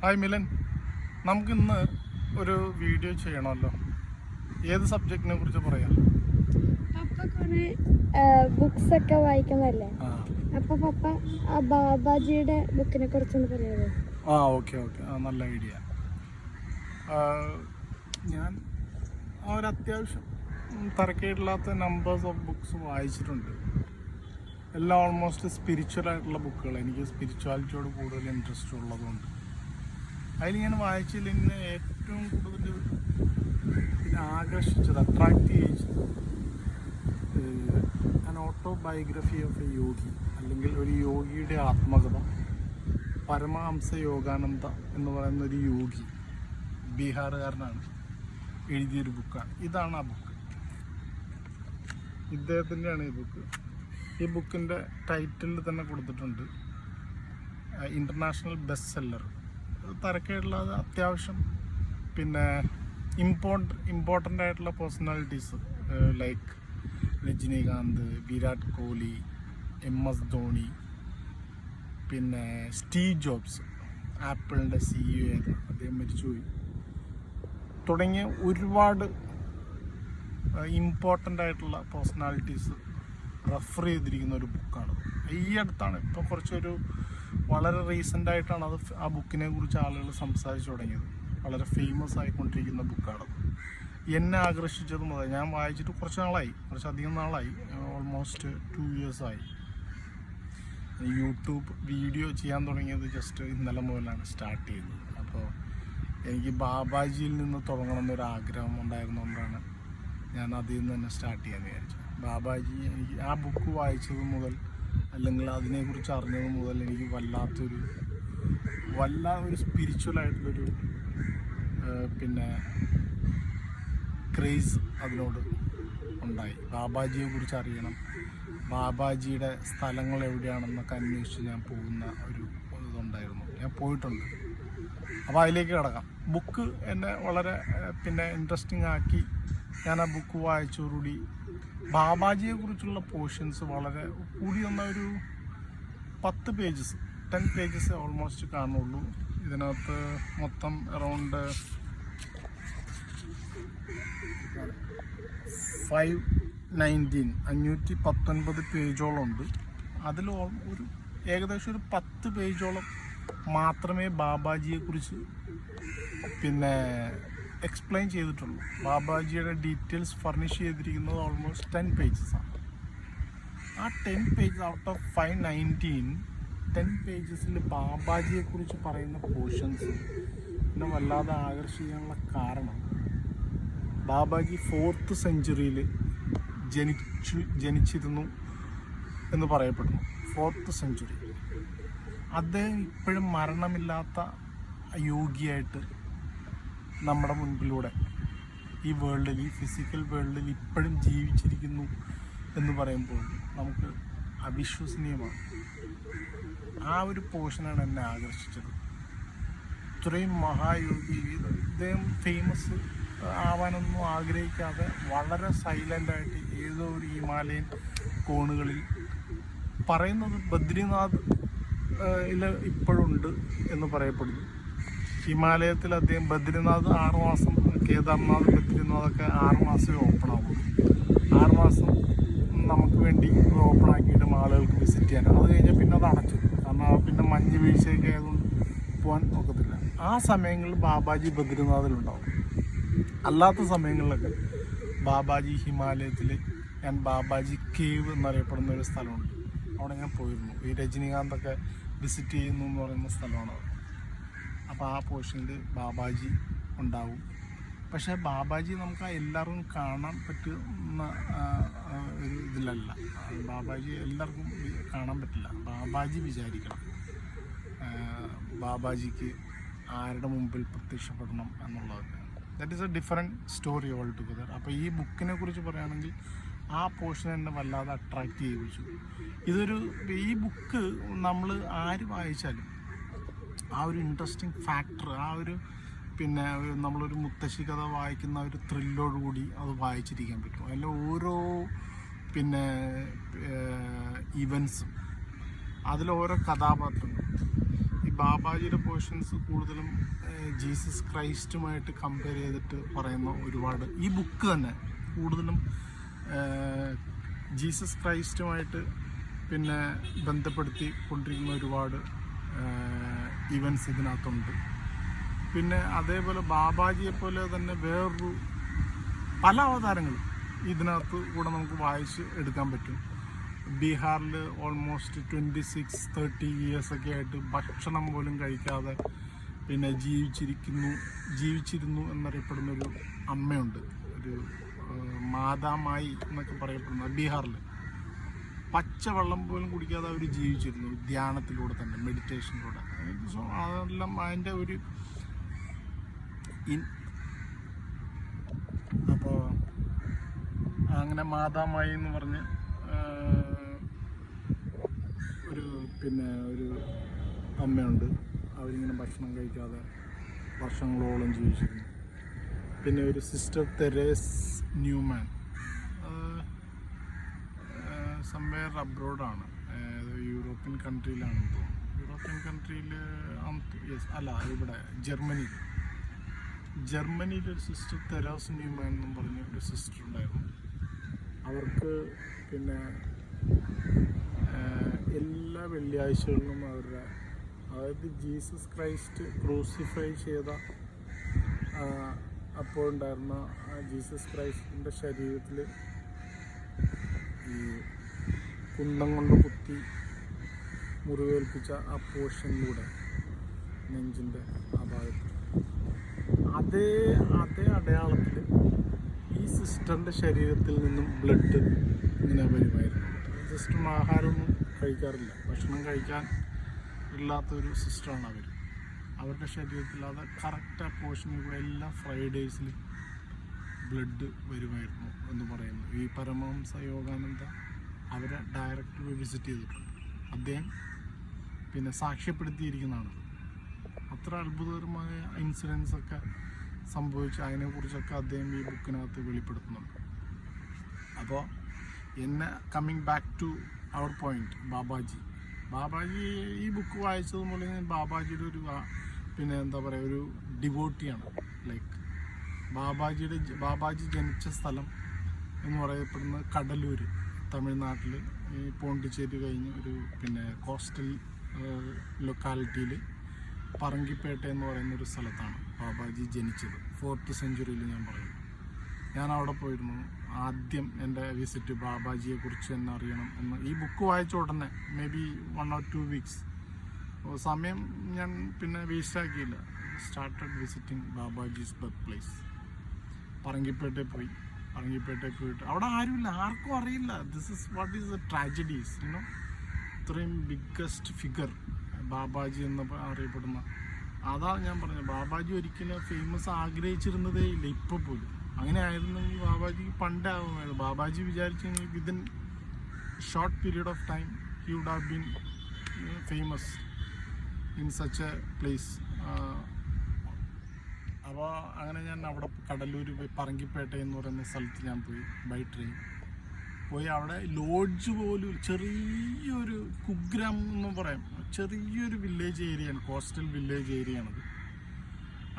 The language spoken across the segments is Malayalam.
ഹായ് മിലൻ, നമുക്കിന്ന് ഒരു വീഡിയോ ചെയ്യണമല്ലോ. ഏത് സബ്ജക്റ്റിനെ കുറിച്ച് പറയാം? പപ്പ കുറെ ബുക്സ് ഒക്കെ വായിക്കുന്നല്ലേ, അപ്പൊ പപ്പ ആ ബാബാജിയുടെ ബുക്കിനെ കുറിച്ചൊന്ന് പറയാമോ? ഓക്കെ, നല്ല ഐഡിയ. ഞാൻ ഒരത്യാവശ്യം തരക്കേടില്ലാത്ത നമ്പേഴ്സ് ഓഫ് ബുക്സ് വായിച്ചിട്ടുണ്ട്. എല്ലാം ഓൾമോസ്റ്റ് സ്പിരിച്വൽ ആയിട്ടുള്ള ബുക്കുകൾ. എനിക്ക് സ്പിരിച്വാലിറ്റിയോട് കൂടുതൽ ഇൻട്രസ്റ്റ് ഉള്ളതുകൊണ്ട് അതിൽ ഞാൻ വായിച്ചതിൽ എന്നെ ഏറ്റവും കൂടുതൽ ആകർഷിച്ചത്, അട്രാക്റ്റ് ചെയ്യിച്ചത് an autobiography of a yogi, അല്ലെങ്കിൽ ഒരു യോഗിയുടെ ആത്മകഥ. പരമഹംസ യോഗാനന്ദ എന്ന് പറയുന്ന ഒരു യോഗി, ബീഹാറുകാരനാണ്, എഴുതിയൊരു ബുക്കാണ്. ഇതാണ് ആ ബുക്ക്, ഇദ്ദേഹത്തിൻ്റെയാണ് ഈ ബുക്ക്. ഈ ബുക്കിൻ്റെ ടൈറ്റിൽ തന്നെ കൊടുത്തിട്ടുണ്ട് ഇൻ്റർനാഷണൽ ബെസ്റ്റ് സെല്ലർ. തരക്കേടുള്ളത് അത്യാവശ്യം ഇമ്പോർട്ടൻ്റ് ആയിട്ടുള്ള personalities like Rajinikanth, Virat Kohli, MS Dhoni, Steve jobs, ആപ്പിളിൻ്റെ CEO ആയിരുന്നു, അദ്ദേഹം മരിച്ചുപോയി, തുടങ്ങിയ ഒരുപാട് ഇമ്പോർട്ടൻ്റ് ആയിട്ടുള്ള പേഴ്സണാലിറ്റീസ് റെഫർ ചെയ്തിരിക്കുന്ന ഒരു ബുക്കാണ്. ഈ അടുത്താണ്, ഇപ്പോൾ കുറച്ചൊരു വളരെ റീസെൻ്റ് ആയിട്ടാണ് ആ ബുക്കിനെ കുറിച്ച് ആളുകൾ സംസാരിച്ചു തുടങ്ങിയത്. വളരെ ഫേമസ് ആയിക്കൊണ്ടിരിക്കുന്ന ബുക്കാണ്. എന്നെ ആകർഷിച്ചത് മുതൽ ഞാൻ വായിച്ചിട്ട് കുറച്ചധികം നാളായി, ഓൾമോസ്റ്റ് 2 years ആയി. യൂട്യൂബ് വീഡിയോ ചെയ്യാൻ തുടങ്ങിയത് ജസ്റ്റ് ഇന്നലെ മുതലാണ് സ്റ്റാർട്ട് ചെയ്തത്. അപ്പോൾ എനിക്ക് ബാബാജിയിൽ നിന്ന് തുടങ്ങണമെന്നൊരു ആഗ്രഹം ഉണ്ടായിരുന്നുകൊണ്ടാണ് ഞാൻ അതിൽ നിന്ന് തന്നെ സ്റ്റാർട്ട് ചെയ്യാമെന്ന് വിചാരിച്ചു. ബാബാജി, എനിക്ക് ആ ബുക്ക് വായിച്ചത് മുതൽ, അല്ലെങ്കിൽ അതിനെക്കുറിച്ച് അറിഞ്ഞത് മുതൽ എനിക്ക് വല്ലാത്തൊരു സ്പിരിച്വലായിട്ടുള്ളൊരു ക്രേസ് അതിനോട് ഉണ്ടായി. ബാബാജിയെ കുറിച്ച് അറിയണം, ബാബാജിയുടെ സ്ഥലങ്ങൾ എവിടെയാണെന്നൊക്കെ അന്വേഷിച്ച് ഞാൻ പോകുന്ന ഒരു ഇതുണ്ടായിരുന്നു. ഞാൻ പോയിട്ടുണ്ട്. അപ്പോൾ അതിലേക്ക് കിടക്കാം. ബുക്ക് എന്നെ വളരെ ഇൻട്രസ്റ്റിംഗ് ആക്കി. ഞാൻ ആ ബുക്ക് വായിച്ചതോടുകൂടി ബാബാജിയെ കുറിച്ചുള്ള പോർഷൻസ് വളരെ കൂടി ഒരു 10 pages ഓൾമോസ്റ്റ് കാണുള്ളൂ. ഇതിനകത്ത് മൊത്തം അറൗണ്ട് 519 പേജോളം ഉണ്ട്. അതിൽ ഏകദേശം ഒരു 10 പേജോളം മാത്രമേ ബാബാജിയെക്കുറിച്ച് എക്സ്പ്ലെയിൻ ചെയ്തിട്ടുള്ളൂ. ബാബാജിയുടെ ഡീറ്റെയിൽസ് ഫർണിഷ് ചെയ്തിരിക്കുന്നത് ഓൾമോസ്റ്റ് 10 pages ആണ്. ആ 10 pages ഔട്ട് ഓഫ് 519, 10 pagesൽ ബാബാജിയെക്കുറിച്ച് പറയുന്ന പോർഷൻസ് എന്നെ വല്ലാതെ ആകർഷിക്കാനുള്ള കാരണം, ബാബാജി 4th century ജനിച്ചിരുന്നു എന്ന് പറയപ്പെടുന്നു. 4th century. അദ്ദേഹം ഇപ്പോഴും മരണമില്ലാത്ത യോഗിയായിട്ട് നമ്മുടെ മുൻപിലൂടെ ഈ വേൾഡിൽ, ഈ ഫിസിക്കൽ വേൾഡിൽ ഇപ്പോഴും ജീവിച്ചിരിക്കുന്നു എന്ന് പറയുമ്പോൾ നമുക്ക് അവിശ്വസനീയമാണ്. ആ ഒരു പോർഷനാണ് എന്നെ ആകർഷിച്ചത്. ഇത്രയും മഹായോഗി, ഇദ്ദേഹം ഫേമസ് ആവാനൊന്നും ആഗ്രഹിക്കാതെ വളരെ സൈലൻ്റായിട്ട് ഏതോ ഒരു ഹിമാലയൻ കോണുകളിൽ, പറയുന്നത് ബദ്രിനാഥ് ഇപ്പോഴുണ്ട് എന്ന് പറയപ്പെടുന്നു. ഹിമാലയത്തിൽ അദ്ദേഹം ബദ്രിനാഥ് 6 മാസം, കേദാർനാഥ്, ബദ്രിനാഥൊക്കെ 6 മാസമേ ഓപ്പൺ ആവുള്ളൂ. 6 മാസം നമുക്ക് വേണ്ടി ഓപ്പൺ ആക്കിയിട്ട് ആളുകൾക്ക് വിസിറ്റ് ചെയ്യാൻ. അത് കഴിഞ്ഞാൽ പിന്നെ അത് അടച്ചു, കാരണം മഞ്ഞ് വീഴ്ചയൊക്കെ ആയതുകൊണ്ട് പോകാൻ നോക്കത്തില്ല. ആ സമയങ്ങളിൽ ബാബാജി ബദ്രിനാഥിലുണ്ടാവും. അല്ലാത്ത സമയങ്ങളിലൊക്കെ ബാബാജി ഹിമാലയത്തിൽ, ഞാൻ ബാബാജി കേവ് എന്നറിയപ്പെടുന്ന ഒരു സ്ഥലമുണ്ട്, അവിടെ ഞാൻ പോയിരുന്നു. ഈ രജനീകാന്തൊക്കെ വിസിറ്റ് ചെയ്യുന്നു എന്ന് പറയുന്ന സ്ഥലമാണ്. അപ്പോൾ ആ പോർഷനിൽ ബാബാജി ഉണ്ടാവും. പക്ഷേ ബാബാജി നമുക്ക് എല്ലാവർക്കും കാണാൻ പറ്റുന്ന ഒരു ഇതിലല്ല. ബാബാജി എല്ലാവർക്കും കാണാൻ പറ്റില്ല. ബാബാജി വിചാരിക്കണം ബാബാജിക്ക് ആരുടെ മുമ്പിൽ പ്രത്യക്ഷപ്പെടണം എന്നുള്ളതൊക്കെ. That is A different story all together. അപ്പോൾ ഈ ബുക്കിനെ കുറിച്ച് പറയുകയാണെങ്കിൽ ആ പോർഷൻ എന്നെ വല്ലാതെ അട്രാക്റ്റ് ചെയ്യിപ്പിച്ചു. ഈ ബുക്ക് നമ്മൾ ആര് വായിച്ചാലും ആ ഒരു ഇൻട്രസ്റ്റിംഗ് ഫാക്ടർ, ആ ഒരു നമ്മളൊരു മുത്തശ്ശി കഥ വായിക്കുന്ന ഒരു ത്രില്ലോടുകൂടി അത് വായിച്ചിരിക്കാൻ പറ്റും. അതിൽ ഓരോ ഇവൻസും, അതിലോരോ കഥാപാത്രങ്ങളും. ഈ ബാബാജിയുടെ പോർഷൻസ് കൂടുതലും ജീസസ് ക്രൈസ്റ്റുമായിട്ട് കമ്പയർ ചെയ്തിട്ട് പറയുന്ന ഒരുപാട്, ഈ ബുക്ക് തന്നെ കൂടുതലും ജീസസ് ക്രൈസ്റ്റുമായിട്ട് പിന്നെ ബന്ധപ്പെടുത്തി കൊണ്ടിരിക്കുന്ന ഒരുപാട് ഇവൻറ്റ്സ് ഇതിനകത്തുണ്ട്. പിന്നെ അതേപോലെ ബാബാജിയെ പോലെ തന്നെ വേറൊരു പല അവതാരങ്ങളും ഇതിനകത്ത് കൂടെ നമുക്ക് വായിച്ച് എടുക്കാൻ പറ്റും. ബീഹാറിൽ ഓൾമോസ്റ്റ് 26-30 ഇയേഴ്സൊക്കെ ആയിട്ട് ഭക്ഷണം പോലും കഴിക്കാതെ പിന്നെ ജീവിച്ചിരുന്നു എന്നറിയപ്പെടുന്നൊരു അമ്മയുണ്ട്, ഒരു മാതാമായി എന്നൊക്കെ പറയപ്പെടുന്ന ബീഹാറിൽ. പച്ചവെള്ളം പോലും കുടിക്കാതെ അവർ ജീവിച്ചിരുന്നു, ധ്യാനത്തിലൂടെ തന്നെ, മെഡിറ്റേഷനിലൂടെ. സോ അതെല്ലാം അതിൻ്റെ ഒരു അപ്പോൾ അങ്ങനെ മാതാമായി എന്ന് പറഞ്ഞ് ഒരു അമ്മയുണ്ട്. അവരിങ്ങനെ ഭക്ഷണം കഴിക്കാതെ വർഷങ്ങളോളം ജീവിച്ചിരുന്നു. പിന്നെ ഒരു സിസ്റ്റർ തെരേസ് ന്യൂമാൻ, സംവെയർ അബ്രോഡാണ്, യൂറോപ്യൻ കൺട്രിയിലാണെന്ന് തോന്നുന്നു. യൂറോപ്യൻ കൺട്രിയിൽ അല്ല, ഇവിടെ ജർമ്മനിയിലൊരു സിസ്റ്റർ തെരേസ് ന്യൂമാൻ എന്നും പറഞ്ഞ ഒരു സിസ്റ്റർ ഉണ്ടായിരുന്നു. അവർക്ക് പിന്നെ എല്ലാ വെള്ളിയാഴ്ചകളിലും അവരുടെ, അതായത് ജീസസ് ക്രൈസ്റ്റ് ക്രൂസിഫൈ ചെയ്ത അപ്പോഴുണ്ടായിരുന്ന ജീസസ് ക്രൈസ്റ്റിൻ്റെ ശരീരത്തിൽ ഈ കുന്തം കൊണ്ട് കുത്തി മുറിവേൽപ്പിച്ച ആ പോർഷനിലൂടെ നെഞ്ചിൻ്റെ ആ ഭാഗത്ത് അതേ അടയാളത്തിൽ ഈ സിസ്റ്ററിൻ്റെ ശരീരത്തിൽ നിന്നും ബ്ലഡ് ഇങ്ങനെ വരുമായിരുന്നു. സിസ്റ്ററും ആഹാരമൊന്നും കഴിക്കാറില്ല, ഭക്ഷണം കഴിക്കാൻ ഇല്ലാത്തൊരു സിസ്റ്ററാണ് അവർ. അവരുടെ ശരീരത്തിൽ അത് കറക്റ്റ് ആ പോർഷനിൽ കൂടെ എല്ലാ ഫ്രൈഡേയ്സിൽ ബ്ലഡ് വരുമായിരുന്നു എന്ന് പറയുന്നു. ഈ പരമഹംസ യോഗാനന്ദ അവരെ ഡയറക്റ്റ് വിസിറ്റ് ചെയ്തിട്ടുണ്ട്. അദ്ദേഹം പിന്നെ സാക്ഷ്യപ്പെടുത്തിയിരിക്കുന്നതാണ്. അത്ര അത്ഭുതകരമായ ഇൻസിഡൻസ് ഒക്കെ സംഭവിച്ച് അതിനെക്കുറിച്ചൊക്കെ അദ്ദേഹം ഈ ബുക്കിനകത്ത് വെളിപ്പെടുത്തുന്നുണ്ട്. അപ്പോൾ എന്നെ coming back to our point, Babaji ഈ ബുക്ക് വായിച്ചത് പോലെ ഞാൻ ബാബാജിയുടെ ഒരു പിന്നെ എന്താ പറയുക, ഒരു ഡിവോട്ടിയാണ്. ലൈക്ക് ബാബാജി ജനിച്ച സ്ഥലം എന്ന് പറയപ്പെടുന്നത് കടലൂർ, തമിഴ്നാട്ടിൽ, ഈ പോണ്ടിച്ചേരി കഴിഞ്ഞ് ഒരു പിന്നെ കോസ്റ്റൽ ലൊക്കാലിറ്റിയിൽ പറങ്കിപ്പേട്ട എന്ന് പറയുന്നൊരു സ്ഥലത്താണ് ബാബാജി ജനിച്ചത്. 4th സെഞ്ച്വറിയിൽ ഞാൻ പറയും. ഞാൻ അവിടെ പോയിരുന്നു. ആദ്യം എൻ്റെ വിസിറ്റ് ബാബാജിയെക്കുറിച്ച് തന്നെ അറിയണം എന്ന്. ഈ ബുക്ക് വായിച്ച ഉടനെ മേ ബി 1 or 2 വീക്സ് സമയം ഞാൻ പിന്നെ വേസ്റ്റാക്കിയില്ല. Started visiting Babaji's birth place. പറങ്കിപ്പേട്ടയിൽ പോയിട്ട് അവിടെ ആരുമില്ല, ആർക്കും അറിയില്ല. This is what is the tragedies, you know. ഇത്രയും ബിഗ്ഗസ്റ്റ് ഫിഗർ ബാബാജി എന്ന് അറിയപ്പെടുന്ന, അതാണ് ഞാൻ പറഞ്ഞത്. ബാബാജി ഒരിക്കലും ഫേമസ് ആഗ്രഹിച്ചിരുന്നതേ ഇല്ല. ഇപ്പോൾ പോലും അങ്ങനെ ആയിരുന്നെങ്കിൽ ബാബാജിക്ക് പണ്ടേ ആവുമായിരുന്നു. ബാബാജി വിചാരിച്ചെങ്കിൽ within short period of time he would have been famous in such a place. അപ്പോൾ അങ്ങനെ ഞാൻ അവിടെ കടലൂർ പോയി, പറങ്കിപ്പേട്ട എന്ന് പറയുന്ന സ്ഥലത്ത് ഞാൻ പോയി ബൈ ട്രെയിൻ പോയി. അവിടെ ലോഡ്ജ് പോലും ചെറിയൊരു കുഗ്രാം എന്ന് പറയാം, ചെറിയൊരു വില്ലേജ് ഏരിയയാണ്, കോസ്റ്റൽ വില്ലേജ് ഏരിയയാണത്.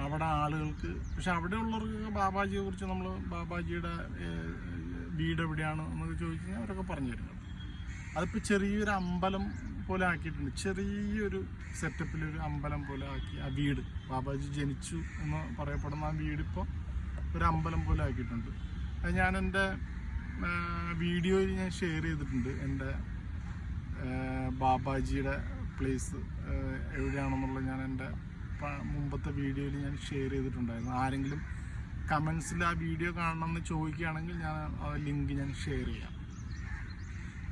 അവിടെ ആളുകൾക്ക്, പക്ഷെ അവിടെ ഉള്ളവർക്കൊക്കെ ബാബാജിയെ കുറിച്ച് നമ്മൾ ബാബാജിയുടെ വീട് എവിടെയാണ് എന്നൊക്കെ ചോദിച്ചു കഴിഞ്ഞാൽ അവരൊക്കെ പറഞ്ഞു തരുന്നത്. അതിപ്പോൾ ചെറിയൊരു അമ്പലം പോലെ ആക്കിയിട്ടുണ്ട്. ചെറിയൊരു സെറ്റപ്പിലൊരു അമ്പലം പോലെ ആക്കി ആ വീട്, ബാബാജി ജനിച്ചു എന്ന് പറയപ്പെടുന്ന ആ വീടിപ്പോൾ ഒരു അമ്പലം പോലെ ആക്കിയിട്ടുണ്ട്. അത് ഞാൻ എൻ്റെ വീഡിയോയിൽ ഞാൻ ഷെയർ ചെയ്തിട്ടുണ്ട്. എൻ്റെ ബാബാജിയുടെ പ്ലേസ് എവിടെയാണെന്നുള്ളത് ഞാൻ എൻ്റെ മുമ്പത്തെ വീഡിയോയിൽ ഞാൻ ഷെയർ ചെയ്തിട്ടുണ്ടായിരുന്നു. ആരെങ്കിലും കമൻസിൽ ആ വീഡിയോ കാണണമെന്ന് ചോദിക്കുകയാണെങ്കിൽ ഞാൻ ആ ലിങ്ക് ഞാൻ ഷെയർ ചെയ്യാം.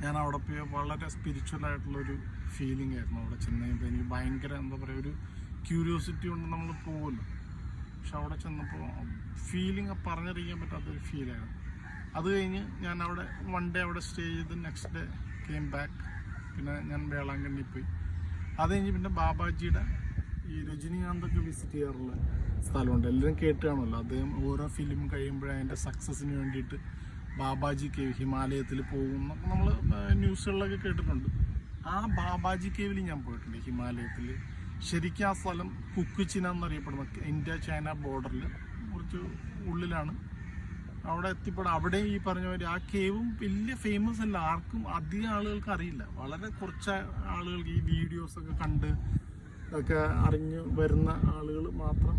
ഞാൻ അവിടെ പോയി വളരെ സ്പിരിച്വലായിട്ടുള്ളൊരു ഫീലിംഗ് ആയിരുന്നു അവിടെ ചെന്ന് കഴിയുമ്പോൾ. എനിക്ക് ഭയങ്കര എന്താ പറയുക, ഒരു ക്യൂരിയോസിറ്റി കൊണ്ട് നമ്മൾ പോകുമല്ലോ. പക്ഷെ അവിടെ ചെന്നപ്പോൾ ഫീലിംഗ് പറഞ്ഞറിയിക്കാൻ പറ്റാത്തൊരു ഫീലായിരുന്നു. അത് കഴിഞ്ഞ് ഞാൻ അവിടെ 1 day അവിടെ സ്റ്റേ ചെയ്ത് നെക്സ്റ്റ് ഡേ കെയിം ബാക്ക്. പിന്നെ ഞാൻ വേളാങ്കണ്ണി പോയി. അത് കഴിഞ്ഞ് പിന്നെ ബാബാജിയുടെ ഈ രജനീകാന്തൊക്കെ വിസിറ്റ് ചെയ്യാറുള്ള സ്ഥലമുണ്ട്. എല്ലാവരും കേട്ട് കാണുമല്ലോ, അദ്ദേഹം ഓരോ ഫിലിം കഴിയുമ്പോഴേ അതിൻ്റെ സക്സസ്സിന് വേണ്ടിയിട്ട് ബാബാജി കേവ് ഹിമാലയത്തിൽ പോകുന്ന നമ്മൾ ന്യൂസുകളിലൊക്കെ കേട്ടിട്ടുണ്ട്. ആ ബാബാജി കേവിൽ ഞാൻ പോയിട്ടുണ്ട്. ഹിമാലയത്തിൽ ശരിക്കും ആ സ്ഥലം കുക്കിച്ചിന എന്നറിയപ്പെടുന്ന ഇന്ത്യ ചൈന ബോർഡറിൽ കുറച്ച് ഉള്ളിലാണ്. അവിടെ എത്തിപ്പെടാം. അവിടെ ഈ പറഞ്ഞ മാതിരി ആ കേവും വലിയ ഫേമസ് അല്ല, ആർക്കും അധികം ആളുകൾക്ക് അറിയില്ല. വളരെ കുറച്ച് ആളുകൾക്ക് ഈ വീഡിയോസൊക്കെ കണ്ട് ഒക്കെ അറിഞ്ഞ് വരുന്ന ആളുകൾ മാത്രം.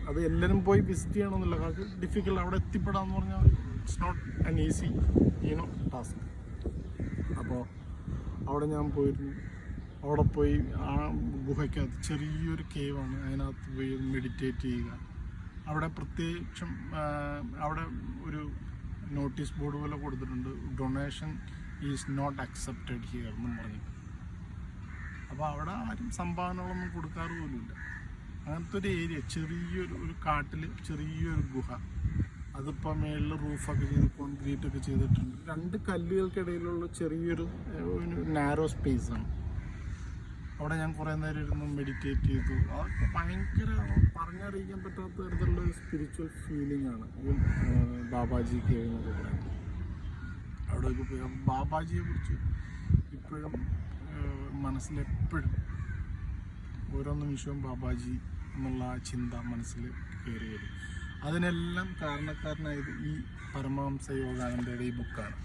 അത് എല്ലാവരും പോയി വിസിറ്റ് ചെയ്യണമെന്നില്ല, കാരണം ഡിഫിക്കൽട്ട് അവിടെ എത്തിപ്പെടാന്ന് പറഞ്ഞാൽ it's not an easy task. അപ്പോൾ അവിടെ ഞാൻ പോയിരുന്നു. അവിടെ പോയി ആ ഗുഹയ്ക്കകത്ത് ചെറിയൊരു കേവാണ്, അതിനകത്ത് പോയി മെഡിറ്റേറ്റ് ചെയ്യുക. അവിടെ പ്രത്യേകിച്ചും അവിടെ ഒരു നോട്ടീസ് ബോർഡ് പോലെ കൊടുത്തിട്ടുണ്ട്, donation is not accepted here എന്നും പറഞ്ഞു. അപ്പോൾ അവിടെ ആരും സംഭാവനകളൊന്നും കൊടുക്കാറ് പോലുമില്ല. അങ്ങനത്തെ ഒരു ഏരിയ, ചെറിയൊരു കാട്ടിൽ ചെറിയൊരു ഗുഹ. അതിപ്പോൾ മേളിൽ റൂഫൊക്കെ ചെയ്ത് കോൺക്രീറ്റൊക്കെ ചെയ്തിട്ടുണ്ട്. 2 കല്ലുകൾക്കിടയിലുള്ള ചെറിയൊരു നാരോ സ്പേസാണ്. അവിടെ ഞാൻ കുറേ നേരം ഇരുന്ന് മെഡിറ്റേറ്റ് ചെയ്തു. അതൊക്കെ ഭയങ്കര പറഞ്ഞറിയിക്കാൻ പറ്റാത്ത തരത്തിലുള്ള ഒരു സ്പിരിച്വൽ ഫീലിംഗ് ആണ് ഈ ബാബാജി കേവ് എന്നൊക്കെ പറയുന്നത്. അവിടെയൊക്കെ പോയി ബാബാജിയെ കുറിച്ച് ഇപ്പോഴും മനസ്സിലെപ്പോഴും ഓരോ നിമിഷവും ബാബാജി എന്നുള്ള ആ ചിന്ത മനസ്സിൽ കയറി വരും. അതിനെല്ലാം കാരണക്കാരനായത് ഈ പരമഹംസ യോഗാനന്ദയുടെ ഈ ബുക്കാണ്.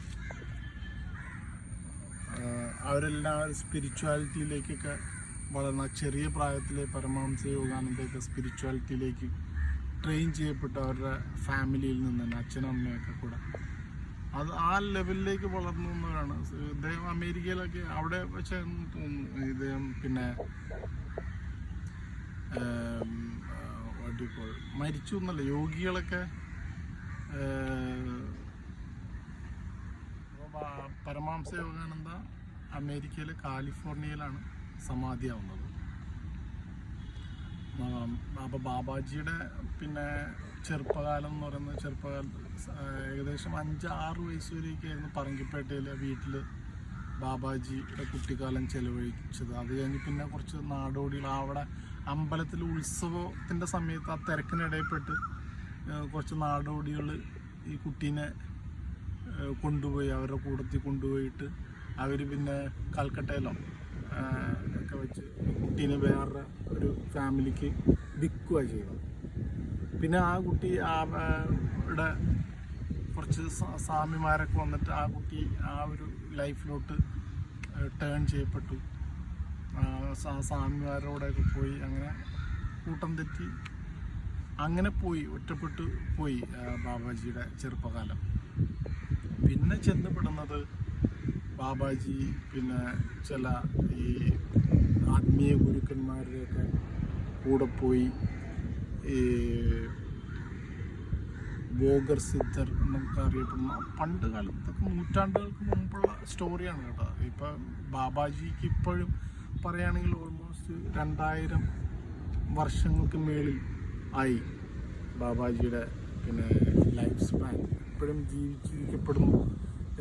അവരെല്ലാം സ്പിരിച്വാലിറ്റിയിലേക്കൊക്കെ വളർന്ന ചെറിയ പ്രായത്തിലെ പരമഹംസ യോഗാനന്ദയൊക്കെ സ്പിരിച്വാലിറ്റിയിലേക്ക് ട്രെയിൻ ചെയ്യപ്പെട്ട അവരുടെ ഫാമിലിയിൽ നിന്ന് തന്നെ, അച്ഛനും അമ്മയൊക്കെ കൂടെ അത് ആ ലെവലിലേക്ക് വളർന്നു വന്നവരാണ്. ഇദ്ദേഹം അമേരിക്കയിലൊക്കെ അവിടെ വെച്ചായിരുന്നു തോന്നുന്നു ഇദ്ദേഹം പിന്നെ മരിച്ചു എന്നല്ല, യോഗികളൊക്കെ പരമഹംസ യോഗാനന്ദ അമേരിക്കയിലെ കാലിഫോർണിയയിലാണ് സമാധിയാവുന്നത്. അപ്പോൾ ബാബാജിയുടെ പിന്നെ ചെറുപ്പകാലം എന്ന് പറയുന്നത് ഏകദേശം 5-6 വയസ്സ് വരെയൊക്കെയായിരുന്നു പറങ്കിപ്പേട്ടയിലെ വീട്ടിൽ ബാബാജിയുടെ കുട്ടിക്കാലം ചെലവഴിച്ചത്. അത് കഴിഞ്ഞ് പിന്നെ കുറച്ച് നാടോടികൾ അവിടെ അമ്പലത്തിൽ ഉത്സവത്തിൻ്റെ സമയത്ത് ആ തിരക്കിനിടയിൽപ്പെട്ട് കുറച്ച് നാടോടികൾ ഈ കുട്ടീനെ കൊണ്ടുപോയി അവരുടെ കൂട്ടത്തിൽ കൊണ്ടുപോയിട്ട് അവർ പിന്നെ കൽക്കട്ടയിലോ ഒക്കെ വെച്ച് കുട്ടീനെ വേറെ ഒരു ഫാമിലിക്ക് വിൽക്കുക ചെയ്യുക. പിന്നെ ആ കുട്ടി അവിടെ കുറച്ച് സ്വാമിമാരൊക്കെ വന്നിട്ട് ആ കുട്ടി ആ ഒരു ലൈഫിലോട്ട് ടേൺ ചെയ്യപ്പെട്ടു. സ്വാമിമാരോടൊക്കെ പോയി അങ്ങനെ കൂട്ടം തെറ്റി അങ്ങനെ പോയി ഒറ്റപ്പെട്ടു പോയി ബാബാജിയുടെ ചെറുപ്പകാലം. പിന്നെ ചെന്നപ്പെടുന്നത് ബാബാജി പിന്നെ ചില ഈ ആത്മീയ ഗുരുക്കന്മാരുടെയൊക്കെ കൂടെ പോയി ഈ ബോഗർ സിദ്ധർ എന്നൊക്കെ അറിയപ്പെടുന്ന പണ്ട് കാലത്തൊക്കെ നൂറ്റാണ്ടുകൾക്ക് മുമ്പുള്ള സ്റ്റോറിയാണ് കേട്ടോ. ഇപ്പം ബാബാജിക്ക് ഇപ്പോഴും പറയുകയാണെങ്കിൽ ഓൾമോസ്റ്റ് 2000 വർഷങ്ങൾക്ക് മേളിൽ ആയി ബാബാജിയുടെ പിന്നെ ലൈഫ് സ്പാൻ. ഇപ്പോഴും ജീവിച്ചിരിക്കപ്പെടുന്നു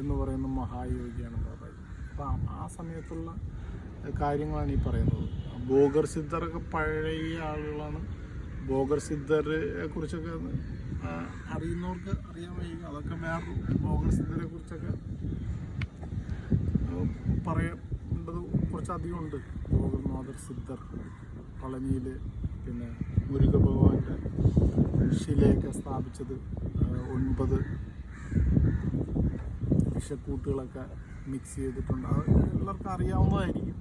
എന്ന് പറയുന്ന മഹായോഗിയാണ് ബാബാജി. അപ്പം ആ സമയത്തുള്ള കാര്യങ്ങളാണ് ഈ പറയുന്നത്. ബോഗർ സിദ്ധറൊക്കെ പഴയ ആളുകളാണ്. ബോഗർ സിദ്ധറെ കുറിച്ചൊക്കെ അറിയുന്നവർക്ക് അറിയാൻ വയ്യ. അതൊക്കെ വേറൊരു ബോഗർ സിദ്ധരെ കുറിച്ചൊക്കെ പറയേണ്ടത് കുറച്ചധികം ഉണ്ട്. ബോഗർനാഥർ സിദ്ധർ പളനിയിൽ പിന്നെ മുരുക ഭഗവാന്റെ ശിലയൊക്കെ സ്ഥാപിച്ചത് 9 വിഷക്കൂട്ടുകളൊക്കെ മിക്സ് ചെയ്തിട്ടുണ്ട്. അത് എല്ലാവർക്കും അറിയാവുന്നതായിരിക്കും.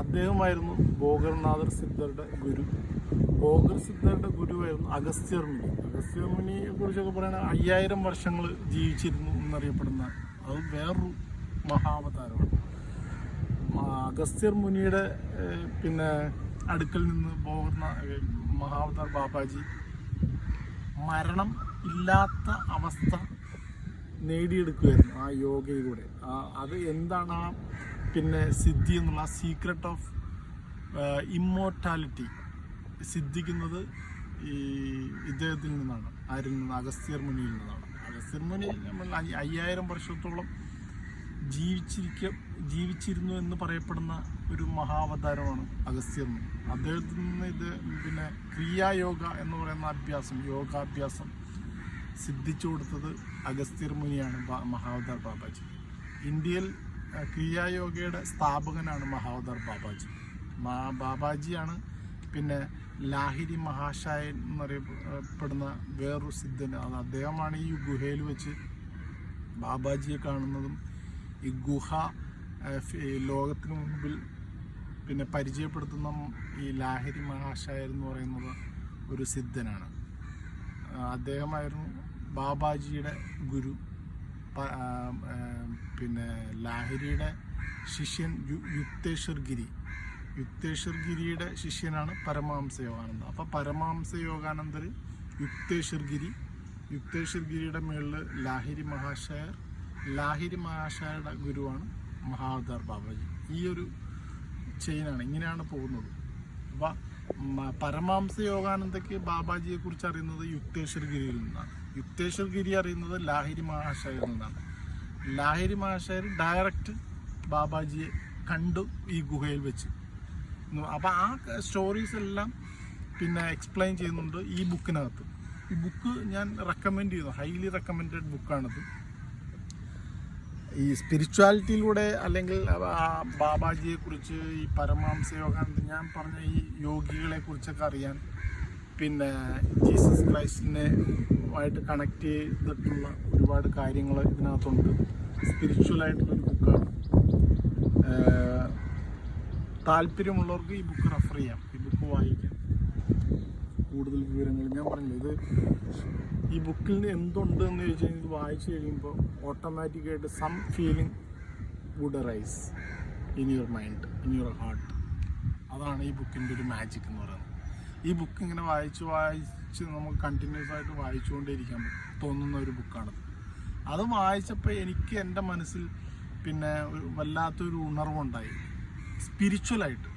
അദ്ദേഹമായിരുന്നു ബോഗർനാഥർ സിദ്ധറുടെ ഗുരു. ബോഗർ സിദ്ധറുടെ ഗുരുവായിരുന്നു അഗസ്ത്യർ മുനി. അഗസ്ത്യർ മുനിയെ കുറിച്ചൊക്കെ പറയുകയാണെങ്കിൽ 5000 വർഷങ്ങൾ ജീവിച്ചിരുന്നു എന്നറിയപ്പെടുന്ന അത് വേറൊരു മഹാവതാരമാണ്. അഗസ്ത്യർ മുനിയുടെ പിന്നെ അടുക്കൽ നിന്ന് മഹാവതാർ ബാബാജി മരണം ഇല്ലാത്ത അവസ്ഥ നേടിയെടുക്കുമായിരുന്നു ആ യോഗയിലൂടെ. അത് എന്താണ് ആ പിന്നെ സിദ്ധി എന്നുള്ള ആ സീക്രട്ട് ഓഫ് ഇമ്മോർട്ടാലിറ്റി സിദ്ധിക്കുന്നത് ഈ ഇദ്ദേഹത്തിൽ നിന്നാണ്. ആരിൽ നിന്ന്? അഗസ്ത്യർ മുനിയിൽ നിന്നാണ്. അഗസ്ത്യർ മുനി നമ്മൾ 5000 വർഷത്തോളം ജീവിച്ചിരുന്നു എന്ന് പറയപ്പെടുന്ന ഒരു മഹാവതാരമാണ് അഗസ്ത്യർ മുനി. അദ്ദേഹത്തിൽ നിന്ന് ഇത് പിന്നെ ക്രിയായോഗ എന്ന് പറയുന്ന യോഗാഭ്യാസം സിദ്ധിച്ചു കൊടുത്തത് അഗസ്ത്യർ മുനിയാണ് മഹാവതാർ ബാബാജി. ഇന്ത്യയിൽ ക്രിയായോഗയുടെ സ്ഥാപകനാണ് മഹാവതാർ ബാബാജി. ബാബാജിയാണ് പിന്നെ ലാഹിരി മഹാശയൻ എന്നറിയപ്പെടുന്ന വേറൊരു സിദ്ധൻ. അത് അദ്ദേഹമാണ് ഈ ഗുഹയിൽ വെച്ച് ബാബാജിയെ കാണുന്നതും ഈ ഗുഹ ലോകത്തിന് മുമ്പിൽ പിന്നെ പരിചയപ്പെടുത്തുന്ന ഈ ലാഹിരി മഹാശയൻ എന്ന് പറയുന്നത് ഒരു സിദ്ധനാണ്. അദ്ദേഹമായിരുന്നു ബാബാജിയുടെ ഗുരു. പിന്നെ ലാഹിരിയുടെ ശിഷ്യൻ യുക്തേശ്വർ ഗിരിയുടെ ശിഷ്യനാണ് പരമഹംസ യോഗാനന്ദ. അപ്പോൾ പരമഹംസ യോഗാനന്ദർ യുക്തേശ്വർ ഗിരിയുടെ മുകളിൽ ലാഹിരി മഹാശയരുടെ ഗുരുവാണ് മഹാവതാർ ബാബാജി. ഈ ഒരു ചെയിനാണ്, ഇങ്ങനെയാണ് പോകുന്നത്. അപ്പോൾ പരമഹംസ യോഗാനന്ദയ്ക്ക് ബാബാജിയെ കുറിച്ച് അറിയുന്നത് യുക്തേശ്വർ ഗിരിയിൽ നിന്നാണ്. യുക്തേശ്വർ ഗിരി അറിയുന്നത് ലാഹിരി മഹാശയരിൽ നിന്നാണ്. ലാഹിരി മഹാശയർ ഡയറക്റ്റ് ബാബാജിയെ കണ്ടു ഈ ഗുഹയിൽ വെച്ച്. അപ്പോൾ ആ സ്റ്റോറീസ് എല്ലാം പിന്നെ എക്സ്പ്ലെയിൻ ചെയ്യുന്നുണ്ട് ഈ ബുക്കിനകത്ത്. ഈ ബുക്ക് ഞാൻ റെക്കമെൻഡ് ചെയ്യുന്നു, ഹൈലി റെക്കമെൻഡഡ് ബുക്കാണിത്. ഈ സ്പിരിച്വാലിറ്റിയിലൂടെ അല്ലെങ്കിൽ ബാബാജിയെക്കുറിച്ച്, ഈ പരമഹംസ യോഗാനന്ദ, ഞാൻ പറഞ്ഞ ഈ യോഗികളെ കുറിച്ചൊക്കെ അറിയാൻ, പിന്നെ ജീസസ് ക്രൈസ്റ്റിനെ ആയിട്ട് കണക്ട് ചെയ്തിട്ടുള്ള ഒരുപാട് കാര്യങ്ങൾ ഇതിനകത്തുണ്ട്. സ്പിരിച്വലായിട്ടുള്ളൊരു ബുക്കാണ്. താല്പര്യമുള്ളവർക്ക് ഈ ബുക്ക് റെഫർ ചെയ്യാം, ഈ ബുക്ക് വായിക്കാം. കൂടുതൽ വിവരങ്ങൾ ഞാൻ പറഞ്ഞില്ല. ഈ ബുക്കിൽ എന്തുണ്ട് എന്ന് ചോദിച്ചാൽ ഇത് വായിച്ചു കഴിയുമ്പോൾ ഓട്ടോമാറ്റിക്കായിട്ട് some feeling would arise in your mind, in your heart. അതാണ് ഈ ബുക്കിൻ്റെ ഒരു മാജിക് എന്ന് പറയുന്നത്. ഈ ബുക്ക് ഇങ്ങനെ വായിച്ച് നമുക്ക് കണ്ടിന്യൂസ് ആയിട്ട് വായിച്ചുകൊണ്ടേയിരിക്കാൻ തോന്നുന്ന ഒരു ബുക്കാണത്. അത് വായിച്ചപ്പോൾ എനിക്ക് എൻ്റെ മനസ്സിൽ പിന്നെ വല്ലാത്തൊരു ഉണർവുണ്ടായി. സ്പിരിച്വലായിട്ട്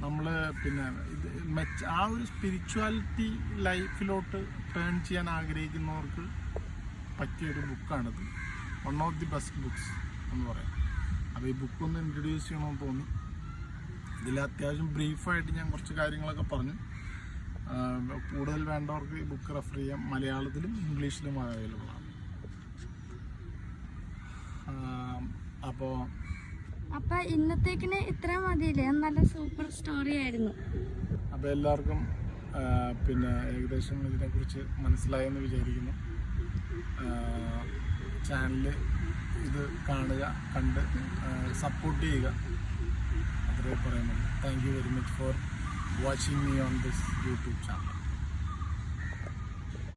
നമ്മൾ പിന്നെ ആ ഒരു സ്പിരിച്വാലിറ്റി ലൈഫിലോട്ട് ടേൺ ചെയ്യാൻ ആഗ്രഹിക്കുന്നവർക്ക് പറ്റിയൊരു ബുക്കാണിത്. One of the best books എന്ന് പറയാം. അപ്പോൾ ഈ ബുക്കൊന്ന് ഇൻട്രൊഡ്യൂസ് ചെയ്യണമെന്ന് തോന്നി. ഇതിൽ അത്യാവശ്യം ബ്രീഫായിട്ട് ഞാൻ കുറച്ച് കാര്യങ്ങളൊക്കെ പറഞ്ഞു. കൂടുതൽ വേണ്ടവർക്ക് ഈ ബുക്ക് റെഫർ ചെയ്യാം. മലയാളത്തിലും ഇംഗ്ലീഷിലും അവൈലബിൾ ആണ്. അപ്പോൾ ഇന്നത്തേക്കിന് ഇത്ര മതിയില്ലേ? നല്ല സൂപ്പർ സ്റ്റോറി ആയിരുന്നു. അപ്പോൾ എല്ലാവർക്കും പിന്നെ ഏകദേശം ഇതിനെക്കുറിച്ച് മനസ്സിലായെന്ന് വിചാരിക്കുന്നു. ചാനൽ ഇത് കാണുക, കണ്ട് സപ്പോർട്ട് ചെയ്യുക, അത്രേ പറയുന്നുള്ളൂ. Thank you very much for watching me on this YouTube channel.